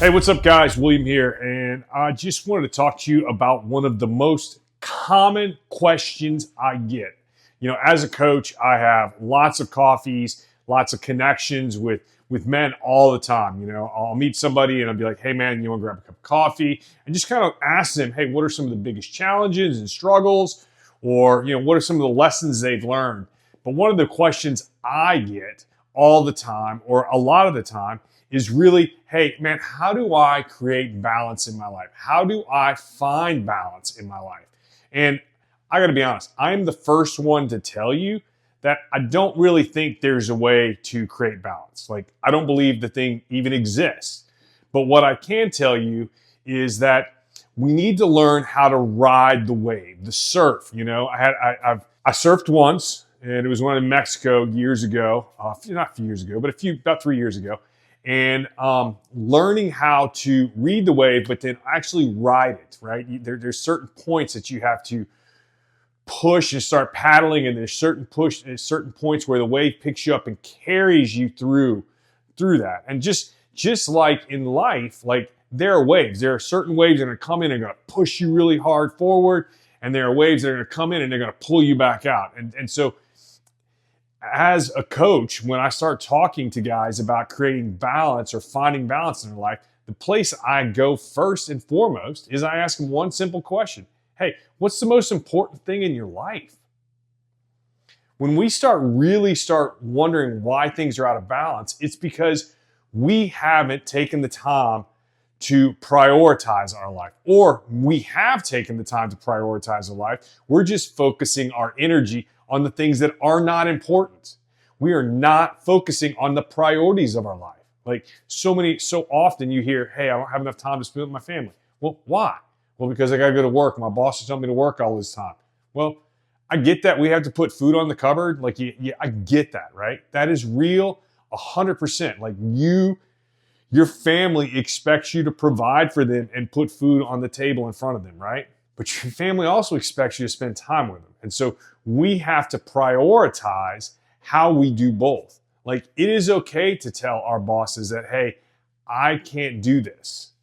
Hey, what's up, guys? William here, and I just wanted to talk to you about one of the most common questions I get. As a coach, I have lots of coffees, lots of connections with men all the time. I'll meet somebody and I'll be like, "Hey, man, you want to grab a cup of coffee?" And just kind of ask them, "Hey, what are some of the biggest challenges and struggles, or what are some of the lessons they've learned?" But one of the questions I get all the time, or a lot of the time, is really, hey, man, how do I create balance in my life? How do I find balance in my life? And I got to be honest, I'm the first one to tell you that I don't really think there's a way to create balance. Like, I don't believe the thing even exists. But what I can tell you is that we need to learn how to ride the wave, the surf. I surfed once, and it was one in Mexico years ago. Not a few years ago, but about 3 years ago. And learning how to read the wave, but then actually ride it, right? There's certain points that you have to push and start paddling, and there's certain points where the wave picks you up and carries you through that. And just like in life, like there are waves. There are certain waves that are going to come in and going to push you really hard forward, and there are waves that are going to come in and they're going to pull you back out. And so as a coach, when I start talking to guys about creating balance or finding balance in their life, the place I go first and foremost is I ask them one simple question. Hey, what's the most important thing in your life? When we really start wondering why things are out of balance, it's because we haven't taken the time to prioritize our life, or we have taken the time to prioritize our life. We're just focusing our energy on the things that are not important. We are not focusing on the priorities of our life. Like so often you hear, "Hey, I don't have enough time to spend with my family." Well, why? Well, because I got to go to work. My boss is telling me to work all this time. Well, I get that we have to put food on the cupboard. Like, I get that, right? That is real 100%. Like your family expects you to provide for them and put food on the table in front of them, right? But your family also expects you to spend time with them. And so we have to prioritize how we do both. Like, it is okay to tell our bosses that, "Hey, I can't do this,"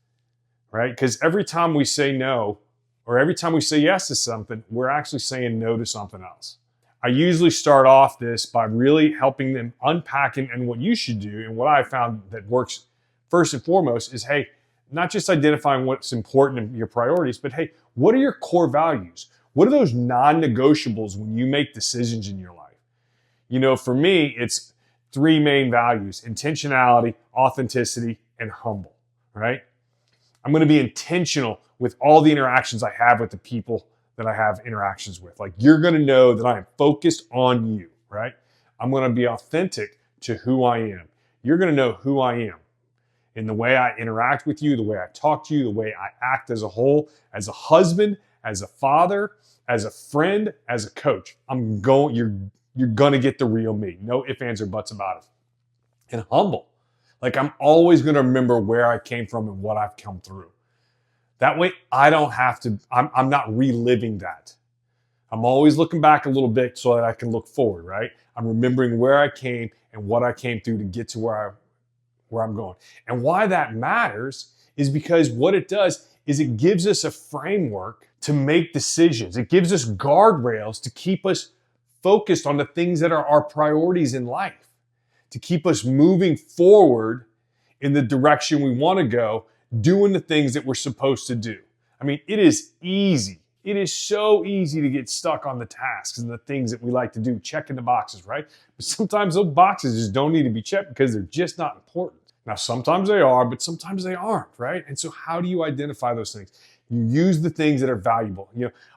right? Because every time we say no, or every time we say yes to something, we're actually saying no to something else. I usually start off this by really helping them unpack and what you should do. And what I found that works first and foremost is, hey, not just identifying what's important in your priorities, but hey, what are your core values? What are those non-negotiables when you make decisions in your life? For me, it's 3 main values: intentionality, authenticity, and humble, right? I'm going to be intentional with all the interactions I have with the people that I have interactions with. Like, you're going to know that I am focused on you, right? I'm going to be authentic to who I am. You're going to know who I am in the way I interact with you, the way I talk to you, the way I act as a whole, as a husband, as a father, as a friend, as a coach. You're going to get the real me. No ifs, ands, or buts about it. And humble. Like, I'm always going to remember where I came from and what I've come through. That way, I don't have to, I'm not reliving that. I'm always looking back a little bit so that I can look forward, right? I'm remembering where I came and what I came through to get to where I'm going. And why that matters is because what it does is it gives us a framework to make decisions. It gives us guardrails to keep us focused on the things that are our priorities in life, to keep us moving forward in the direction we want to go, doing the things that we're supposed to do. I mean, it is easy. It is so easy to get stuck on the tasks and the things that we like to do, checking the boxes, right? But sometimes those boxes just don't need to be checked because they're just not important. Now, sometimes they are, but sometimes they aren't, right? And so how do you identify those things? You use the things that are valuable.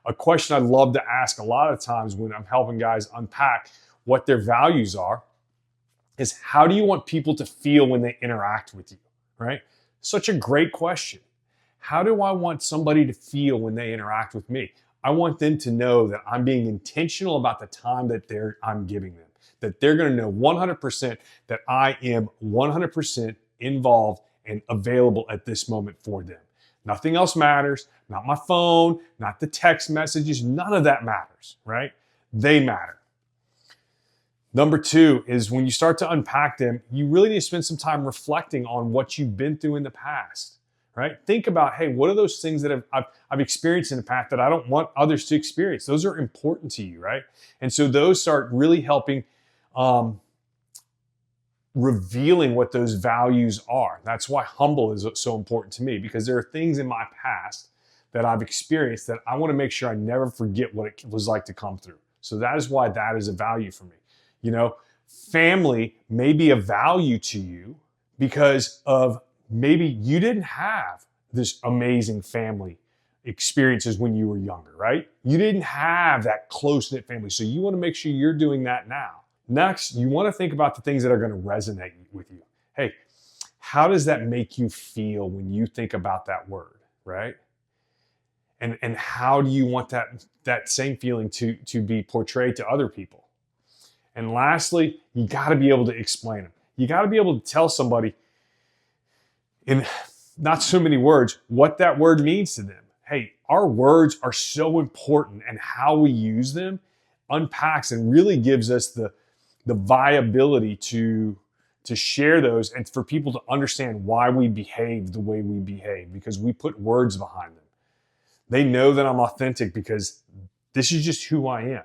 A question I love to ask a lot of times when I'm helping guys unpack what their values are is, how do you want people to feel when they interact with you, right? Such a great question. How do I want somebody to feel when they interact with me? I want them to know that I'm being intentional about the time that I'm giving them, that they're going to know 100% that I am 100% involved and available at this moment for them. Nothing else matters, not my phone, not the text messages, none of that matters, right? They matter. Number two is when you start to unpack them, you really need to spend some time reflecting on what you've been through in the past, right? Think about, hey, what are those things that I've experienced in the past that I don't want others to experience? Those are important to you, right? And so those start really helping revealing what those values are. That's why humble is so important to me, because there are things in my past that I've experienced that I want to make sure I never forget what it was like to come through. So that is why that is a value for me. You know, family may be a value to you because of maybe you didn't have this amazing family experiences when you were younger, right? You didn't have that close-knit family. So you want to make sure you're doing that now. Next, you want to think about the things that are going to resonate with you. Hey, how does that make you feel when you think about that word, right? And how do you want that same feeling to be portrayed to other people? And lastly, you got to be able to explain them. You got to be able to tell somebody in not so many words what that word means to them. Hey, our words are so important, and how we use them unpacks and really gives us the viability to share those and for people to understand why we behave the way we behave, because we put words behind them. They know that I'm authentic because this is just who I am.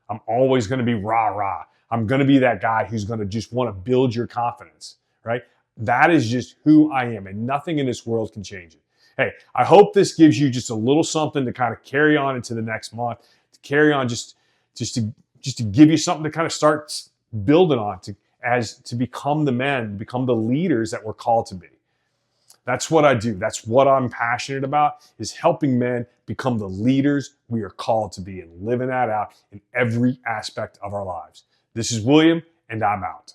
I'm always going to be rah-rah. I'm going to be that guy who's going to just want to build your confidence, right? That is just who I am, and nothing in this world can change it. Hey, I hope this gives you just a little something to kind of carry on into the next month, to carry on just to give you something to kind of start building on to become the men, become the leaders that we're called to be. That's what I do. That's what I'm passionate about, is helping men become the leaders we are called to be and living that out in every aspect of our lives. This is William, and I'm out.